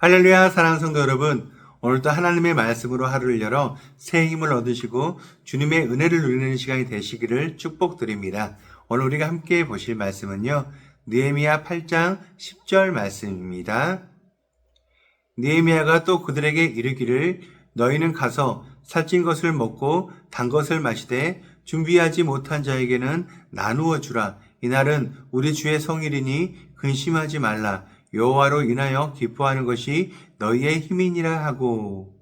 할렐루야, 사랑하는 성도 여러분. 오늘도 하나님의 말씀으로 하루를 열어 새 힘을 얻으시고 주님의 은혜를 누리는 시간이 되시기를 축복드립니다. 오늘 우리가 함께 보실 말씀은요, 느헤미야 8장 10절 말씀입니다. 느헤미야가 또 그들에게 이르기를 너희는 가서 살찐 것을 먹고 단 것을 마시되 준비하지 못한 자에게는 나누어 주라. 이날은 우리 주의 성일이니 근심하지 말라. 여호와로 인하여 기뻐하는 것이 너희의 힘이니라 하고.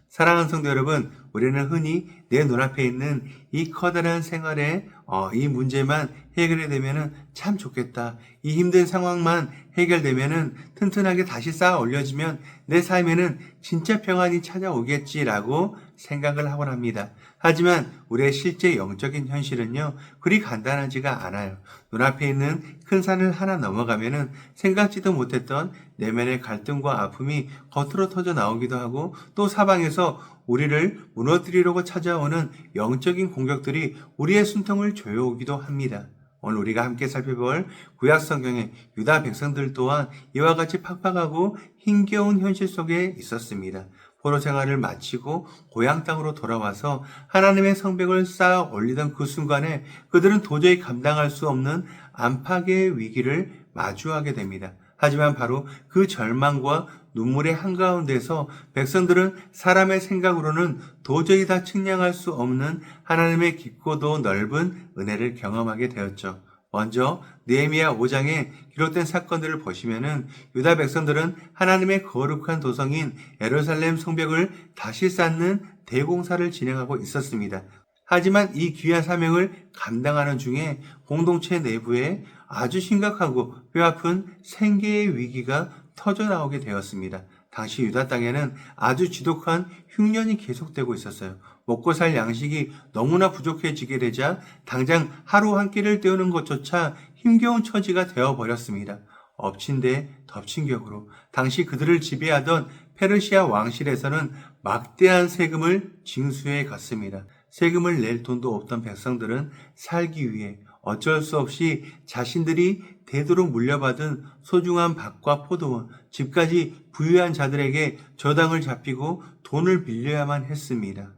사랑하는 성도 여러분, 우리는 흔히 내 눈앞에 있는 이 커다란 생활의 이 문제만 해결이 되면은 참 좋겠다. 이 힘든 상황만 해결되면은 튼튼하게 다시 쌓아 올려지면 내 삶에는 진짜 평안이 찾아오겠지라고 생각을 하곤 합니다. 하지만 우리의 실제 영적인 현실은요, 그리 간단하지가 않아요. 눈앞에 있는 큰 산을 하나 넘어가면은 생각지도 못했던 내면의 갈등과 아픔이 겉으로 터져 나오기도 하고, 또 사방에서 우리를 무너뜨리려고 찾아오는 영적인 공격들이 우리의 숨통을 조여오기도 합니다. 오늘 우리가 함께 살펴볼 구약 성경의 유다 백성들 또한 이와 같이 팍팍하고 힘겨운 현실 속에 있었습니다. 포로 생활을 마치고 고향 땅으로 돌아와서 하나님의 성벽을 쌓아 올리던 그 순간에 그들은 도저히 감당할 수 없는 안팎의 위기를 마주하게 됩니다. 하지만 바로 그 절망과 눈물의 한가운데서 백성들은 사람의 생각으로는 도저히 다 측량할 수 없는 하나님의 깊고도 넓은 은혜를 경험하게 되었죠. 먼저 느헤미야 5장에 기록된 사건들을 보시면은 유다 백성들은 하나님의 거룩한 도성인 예루살렘 성벽을 다시 쌓는 대공사를 진행하고 있었습니다. 하지만 이 귀한 사명을 감당하는 중에 공동체 내부에 아주 심각하고 뼈아픈 생계의 위기가 터져 나오게 되었습니다. 당시 유다 땅에는 아주 지독한 흉년이 계속되고 있었어요. 먹고 살 양식이 너무나 부족해지게 되자 당장 하루 한 끼를 때우는 것조차 힘겨운 처지가 되어버렸습니다. 엎친 데 덮친 격으로 당시 그들을 지배하던 페르시아 왕실에서는 막대한 세금을 징수해 갔습니다. 세금을 낼 돈도 없던 백성들은 살기 위해 어쩔 수 없이 자신들이 대도록 물려받은 소중한 밭과 포도원, 집까지 부유한 자들에게 저당을 잡히고 돈을 빌려야만 했습니다.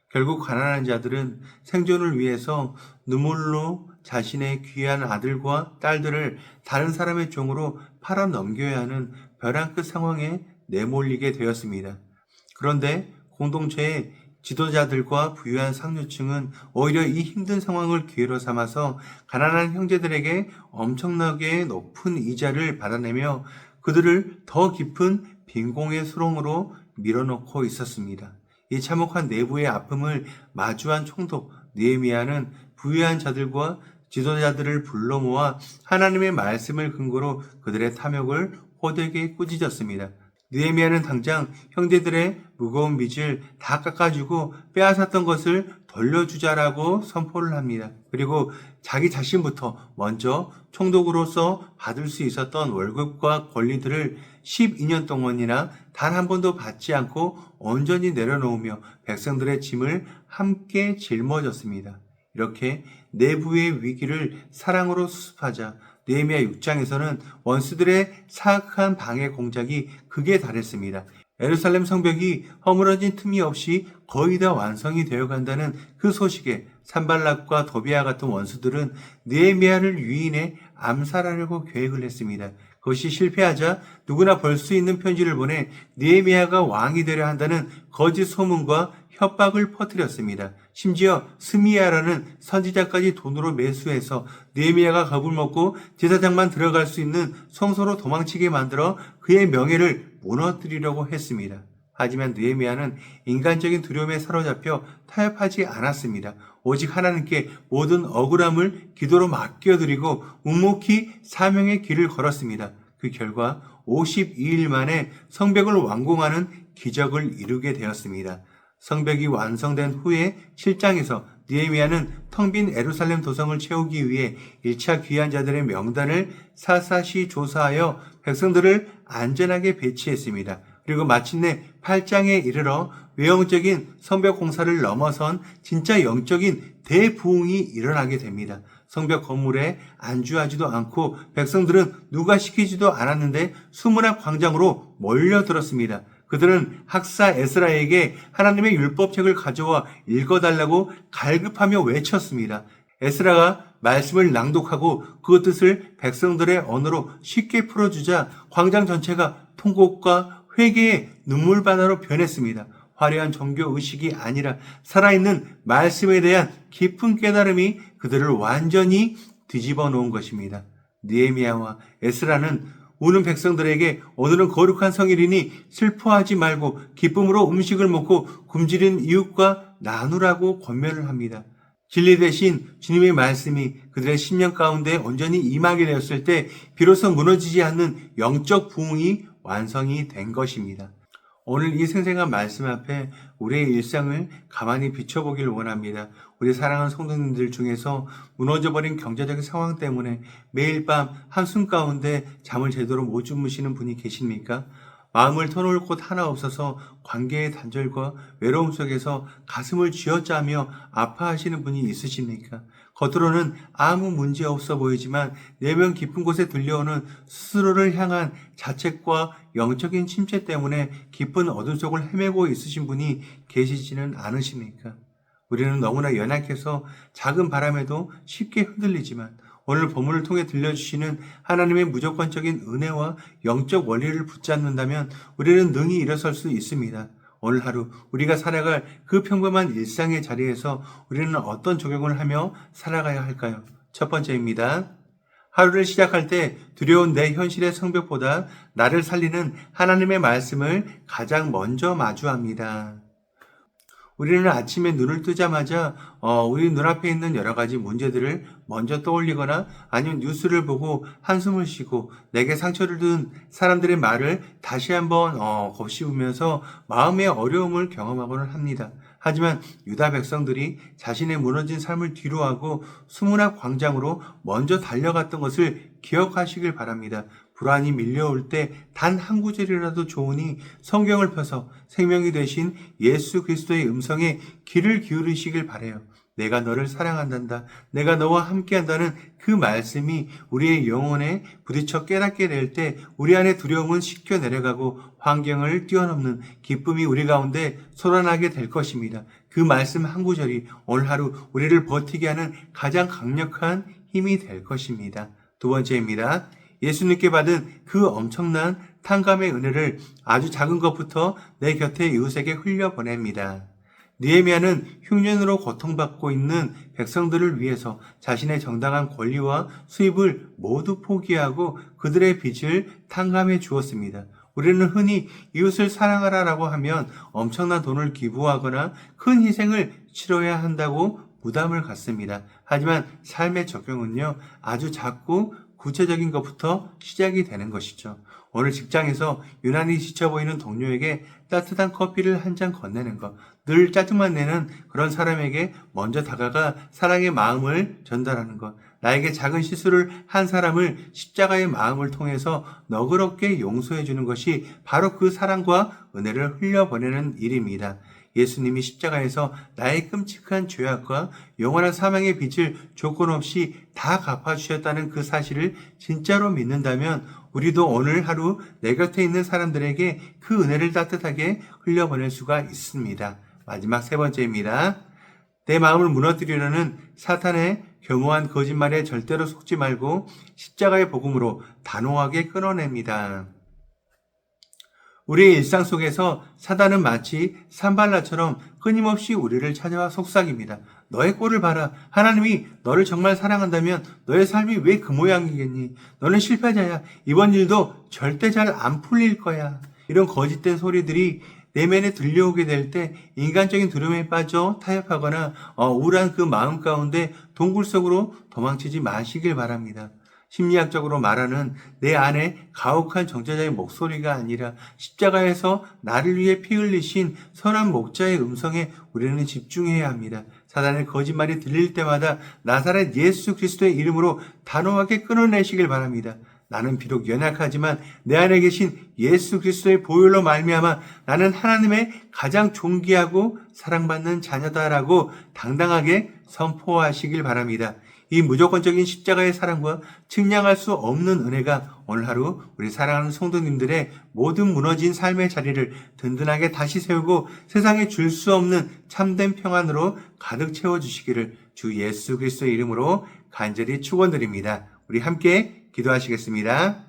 결국 가난한 자들은 생존을 위해서 눈물로 자신의 귀한 아들과 딸들을 다른 사람의 종으로 팔아 넘겨야 하는 벼랑 끝 상황에 내몰리게 되었습니다. 그런데 공동체의 지도자들과 부유한 상류층은 오히려 이 힘든 상황을 기회로 삼아서 가난한 형제들에게 엄청나게 높은 이자를 받아내며 그들을 더 깊은 빈공의 수렁으로 밀어넣고 있었습니다. 이 참혹한 내부의 아픔을 마주한 총독 느헤미야는 부유한 자들과 지도자들을 불러 모아 하나님의 말씀을 근거로 그들의 탐욕을 호되게 꾸짖었습니다. 느헤미야는 당장 형제들의 무거운 빚을 다 깎아주고 빼앗았던 것을 돌려주자라고 선포를 합니다. 그리고 자기 자신부터 먼저 총독으로서 받을 수 있었던 월급과 권리들을 12년 동안이나 단 한 번도 받지 않고 온전히 내려놓으며 백성들의 짐을 함께 짊어졌습니다. 이렇게 내부의 위기를 사랑으로 수습하자 느헤미야 6장에서는 원수들의 사악한 방해 공작이 극에 달했습니다. 예루살렘 성벽이 허물어진 틈이 없이 거의 다 완성이 되어 간다는 그 소식에 산발락과 도비아 같은 원수들은 느헤미야를 유인해 암살하려고 계획을 했습니다. 그것이 실패하자 누구나 볼 수 있는 편지를 보내 느헤미야가 왕이 되려 한다는 거짓 소문과 협박을 퍼뜨렸습니다. 심지어 스미야라는 선지자까지 돈으로 매수해서 느헤미야가 겁을 먹고 제사장만 들어갈 수 있는 성소로 도망치게 만들어 그의 명예를 무너뜨리려고 했습니다. 하지만 느헤미야는 인간적인 두려움에 사로잡혀 타협하지 않았습니다. 오직 하나님께 모든 억울함을 기도로 맡겨드리고 묵묵히 사명의 길을 걸었습니다. 그 결과 52일 만에 성벽을 완공하는 기적을 이루게 되었습니다. 성벽이 완성된 후에 7장에서 느헤미야는 텅 빈 예루살렘 도성을 채우기 위해 1차 귀한 자들의 명단을 사사시 조사하여 백성들을 안전하게 배치했습니다. 그리고 마침내 8장에 이르러 외형적인 성벽 공사를 넘어선 진짜 영적인 대부흥이 일어나게 됩니다. 성벽 건물에 안주하지도 않고 백성들은 누가 시키지도 않았는데 수문학 광장으로 몰려들었습니다. 그들은 학사 에스라에게 하나님의 율법책을 가져와 읽어달라고 갈급하며 외쳤습니다. 에스라가 말씀을 낭독하고 그 뜻을 백성들의 언어로 쉽게 풀어주자 광장 전체가 통곡과 회개의 눈물바다로 변했습니다. 화려한 종교 의식이 아니라 살아있는 말씀에 대한 깊은 깨달음이 그들을 완전히 뒤집어 놓은 것입니다. 느헤미야와 에스라는 우는 백성들에게 오늘은 거룩한 성일이니 슬퍼하지 말고 기쁨으로 음식을 먹고 굶주린 이웃과 나누라고 권면을 합니다. 진리 대신 주님의 말씀이 그들의 심령 가운데 온전히 임하게 되었을 때 비로소 무너지지 않는 영적 부흥이 완성이 된 것입니다. 오늘 이 생생한 말씀 앞에 우리의 일상을 가만히 비춰보길 원합니다. 우리 사랑하는 성도님들 중에서 무너져버린 경제적 상황 때문에 매일 밤 한숨 가운데 잠을 제대로 못 주무시는 분이 계십니까? 마음을 터놓을 곳 하나 없어서 관계의 단절과 외로움 속에서 가슴을 쥐어짜며 아파하시는 분이 있으십니까? 겉으로는 아무 문제 없어 보이지만 내면 깊은 곳에 들려오는 스스로를 향한 자책과 영적인 침체 때문에 깊은 어둠 속을 헤매고 있으신 분이 계시지는 않으십니까? 우리는 너무나 연약해서 작은 바람에도 쉽게 흔들리지만 오늘 본문을 통해 들려주시는 하나님의 무조건적인 은혜와 영적 원리를 붙잡는다면 우리는 능히 일어설 수 있습니다. 오늘 하루 우리가 살아갈 그 평범한 일상의 자리에서 우리는 어떤 적용을 하며 살아가야 할까요? 첫 번째입니다. 하루를 시작할 때 두려운 내 현실의 성벽보다 나를 살리는 하나님의 말씀을 가장 먼저 마주합니다. 우리는 아침에 눈을 뜨자마자 우리 눈앞에 있는 여러 가지 문제들을 먼저 떠올리거나 아니면 뉴스를 보고 한숨을 쉬고 내게 상처를 준 사람들의 말을 다시 한번 곱씹으면서 마음의 어려움을 경험하고는 합니다. 하지만 유다 백성들이 자신의 무너진 삶을 뒤로하고 수문학 광장으로 먼저 달려갔던 것을 기억하시길 바랍니다. 불안이 밀려올 때 단 한 구절이라도 좋으니 성경을 펴서 생명이 되신 예수 그리스도의 음성에 귀를 기울이시길 바라요. 내가 너를 사랑한단다. 내가 너와 함께한다는 그 말씀이 우리의 영혼에 부딪혀 깨닫게 될 때 우리 안의 두려움은 씻겨 내려가고 환경을 뛰어넘는 기쁨이 우리 가운데 솟아나게 될 것입니다. 그 말씀 한 구절이 오늘 하루 우리를 버티게 하는 가장 강력한 힘이 될 것입니다. 두 번째입니다. 예수님께 받은 그 엄청난 탕감의 은혜를 아주 작은 것부터 내 곁에 이웃에게 흘려보냅니다. 느헤미야는 흉년으로 고통받고 있는 백성들을 위해서 자신의 정당한 권리와 수입을 모두 포기하고 그들의 빚을 탕감해 주었습니다. 우리는 흔히 이웃을 사랑하라라고 하면 엄청난 돈을 기부하거나 큰 희생을 치러야 한다고 부담을 갖습니다. 하지만 삶의 적용은요, 아주 작고 구체적인 것부터 시작이 되는 것이죠. 오늘 직장에서 유난히 지쳐 보이는 동료에게 따뜻한 커피를 한 잔 건네는 것, 늘 짜증만 내는 그런 사람에게 먼저 다가가 사랑의 마음을 전달하는 것, 나에게 작은 실수를 한 사람을 십자가의 마음을 통해서 너그럽게 용서해 주는 것이 바로 그 사랑과 은혜를 흘려보내는 일입니다. 예수님이 십자가에서 나의 끔찍한 죄악과 영원한 사망의 빚을 조건 없이 다 갚아주셨다는 그 사실을 진짜로 믿는다면 우리도 오늘 하루 내 곁에 있는 사람들에게 그 은혜를 따뜻하게 흘려보낼 수가 있습니다. 마지막 세 번째입니다. 내 마음을 무너뜨리려는 사탄의 교모한 거짓말에 절대로 속지 말고 십자가의 복음으로 단호하게 끊어냅니다. 우리의 일상 속에서 사단은 마치 산발라처럼 끊임없이 우리를 찾아와 속삭입니다. 너의 꼴을 봐라. 하나님이 너를 정말 사랑한다면 너의 삶이 왜 그 모양이겠니? 너는 실패자야. 이번 일도 절대 잘 안 풀릴 거야. 이런 거짓된 소리들이 내면에 들려오게 될 때 인간적인 두려움에 빠져 타협하거나 우울한 그 마음 가운데 동굴 속으로 도망치지 마시길 바랍니다. 심리학적으로 말하는 내 안에 가혹한 정죄자의 목소리가 아니라 십자가에서 나를 위해 피 흘리신 선한 목자의 음성에 우리는 집중해야 합니다. 사단의 거짓말이 들릴 때마다 나사렛 예수 그리스도의 이름으로 단호하게 끊어내시길 바랍니다. 나는 비록 연약하지만 내 안에 계신 예수 그리스도의 보혈로 말미암아 나는 하나님의 가장 존귀하고 사랑받는 자녀다라고 당당하게 선포하시길 바랍니다. 이 무조건적인 십자가의 사랑과 측량할 수 없는 은혜가 오늘 하루 우리 사랑하는 성도님들의 모든 무너진 삶의 자리를 든든하게 다시 세우고 세상에 줄 수 없는 참된 평안으로 가득 채워주시기를 주 예수 그리스도의 이름으로 간절히 축원드립니다. 우리 함께 기도하시겠습니다.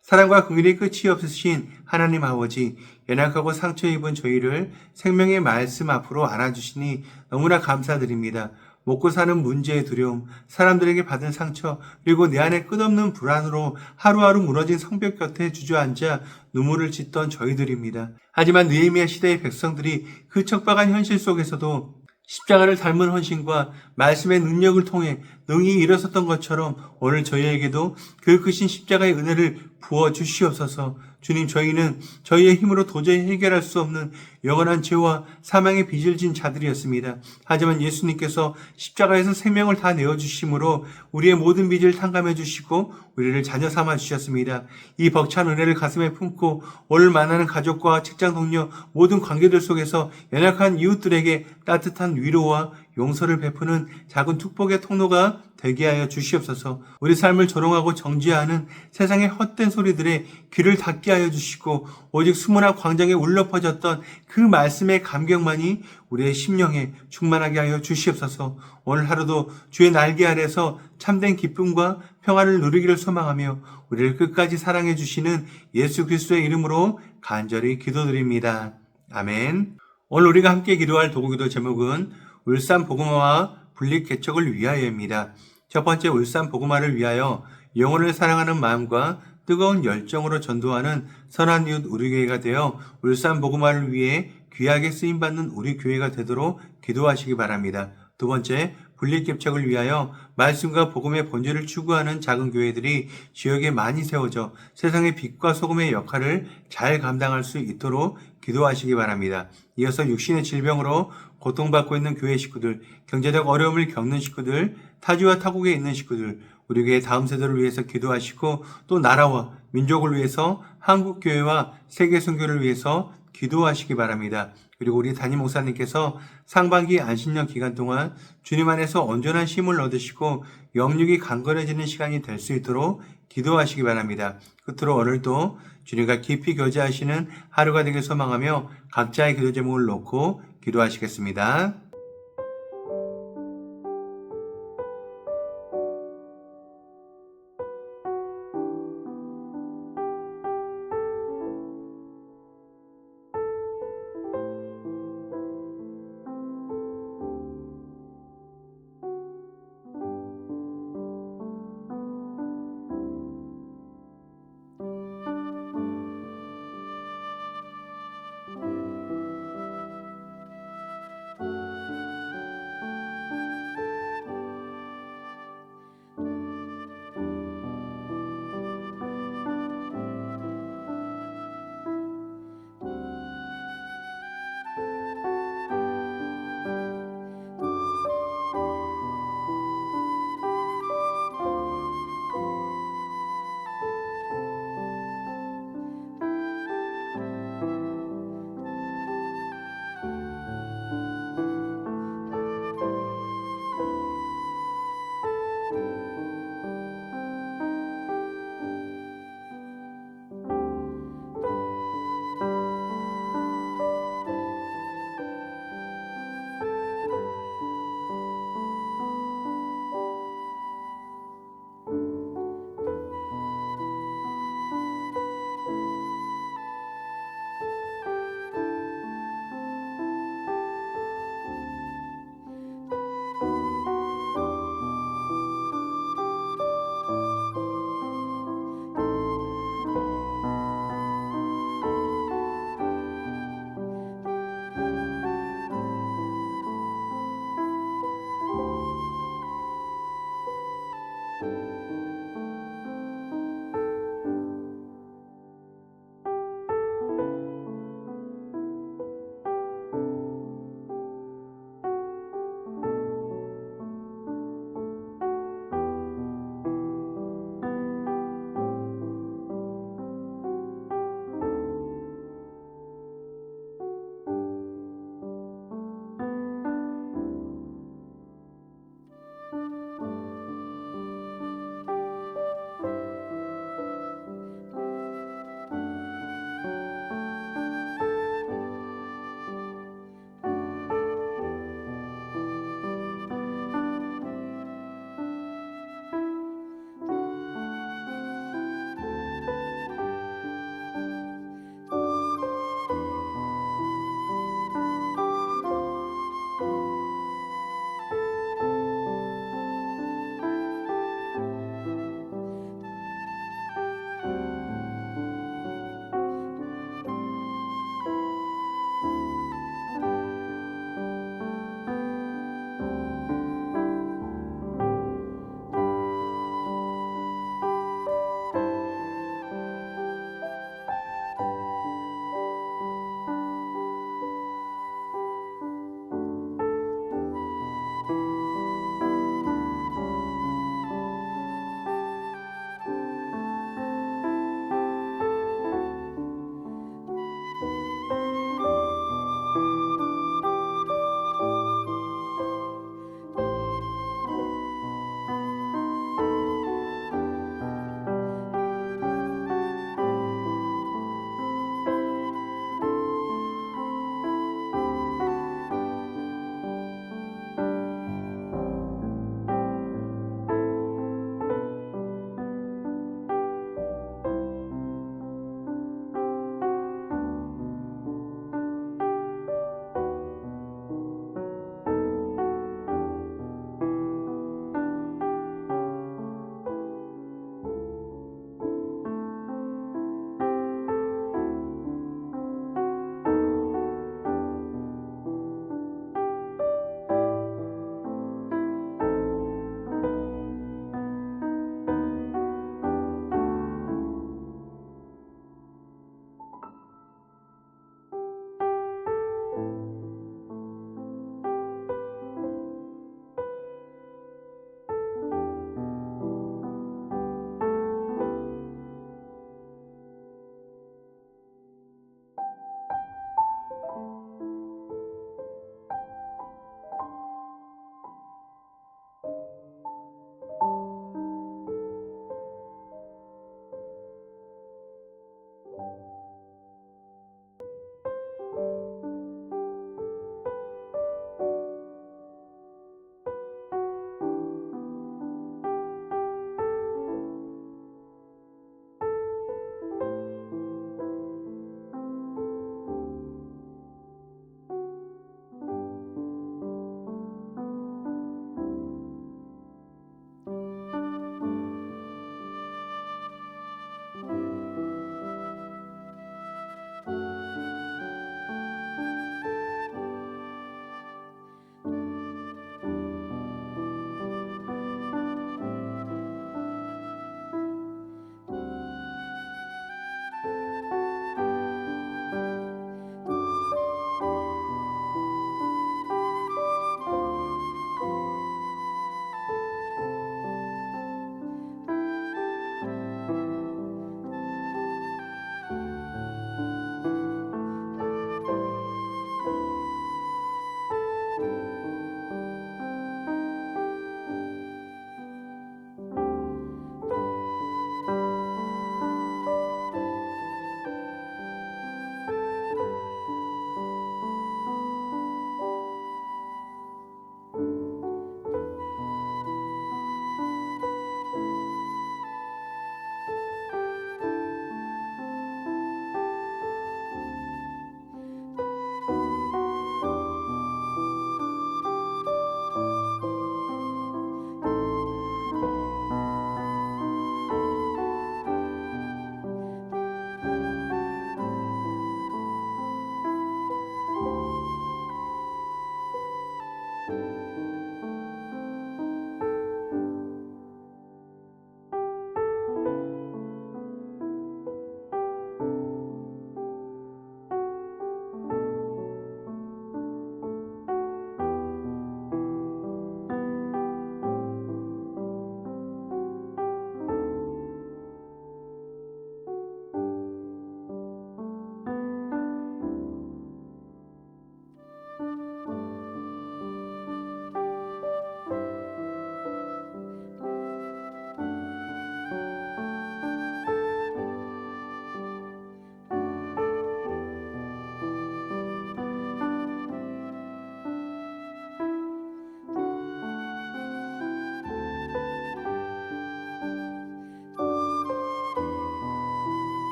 사랑과 긍휼이 끝이 없으신 하나님 아버지, 연약하고 상처 입은 저희를 생명의 말씀 앞으로 안아주시니 너무나 감사드립니다. 먹고 사는 문제의 두려움, 사람들에게 받은 상처, 그리고 내 안에 끝없는 불안으로 하루하루 무너진 성벽 곁에 주저앉아 눈물을 짓던 저희들입니다. 하지만 느헤미야 시대의 백성들이 그 척박한 현실 속에서도 십자가를 닮은 헌신과 말씀의 능력을 통해 능히 일어섰던 것처럼 오늘 저희에게도 그 크신 십자가의 은혜를 부어 주시옵소서. 주님, 저희는 저희의 힘으로 도저히 해결할 수 없는 영원한 죄와 사망의 빚을 진 자들이었습니다. 하지만 예수님께서 십자가에서 생명을 다 내어주심으로 우리의 모든 빚을 탕감해 주시고 우리를 자녀 삼아 주셨습니다. 이 벅찬 은혜를 가슴에 품고 오늘 만나는 가족과 직장 동료 모든 관계들 속에서 연약한 이웃들에게 따뜻한 위로와 용서를 베푸는 작은 축복의 통로가 되게 하여 주시옵소서. 우리 삶을 조롱하고 정죄하는 세상의 헛된 소리들에 귀를 닫게 하여 주시고 오직 수문학 광장에 울려 퍼졌던 그 말씀의 감격만이 우리의 심령에 충만하게 하여 주시옵소서. 오늘 하루도 주의 날개 아래서 참된 기쁨과 평안을 누리기를 소망하며 우리를 끝까지 사랑해 주시는 예수 그리스도의 이름으로 간절히 기도드립니다. 아멘. 오늘 우리가 함께 기도할 도구기도 제목은 울산 복음화와 분립 개척을 위하여입니다. 첫 번째, 울산 복음화를 위하여 영혼을 사랑하는 마음과 뜨거운 열정으로 전도하는 선한 이웃 우리 교회가 되어 울산 복음화를 위해 귀하게 쓰임받는 우리 교회가 되도록 기도하시기 바랍니다. 두 번째, 분립 개척을 위하여 말씀과 복음의 본질을 추구하는 작은 교회들이 지역에 많이 세워져 세상의 빛과 소금의 역할을 잘 감당할 수 있도록 기도하시기 바랍니다. 이어서 육신의 질병으로 고통받고 있는 교회 식구들, 경제적 어려움을 겪는 식구들, 타지와 타국에 있는 식구들, 우리 교회 다음 세대를 위해서 기도하시고 또 나라와 민족을 위해서 한국교회와 세계선교를 위해서 기도하시기 바랍니다. 그리고 우리 담임 목사님께서 상반기 안식년 기간 동안 주님 안에서 온전한 힘을 얻으시고 영육이 강건해지는 시간이 될 수 있도록 기도하시기 바랍니다. 끝으로 오늘도 주님과 깊이 교제하시는 하루가 되길 소망하며 각자의 기도 제목을 놓고 기도하시겠습니다.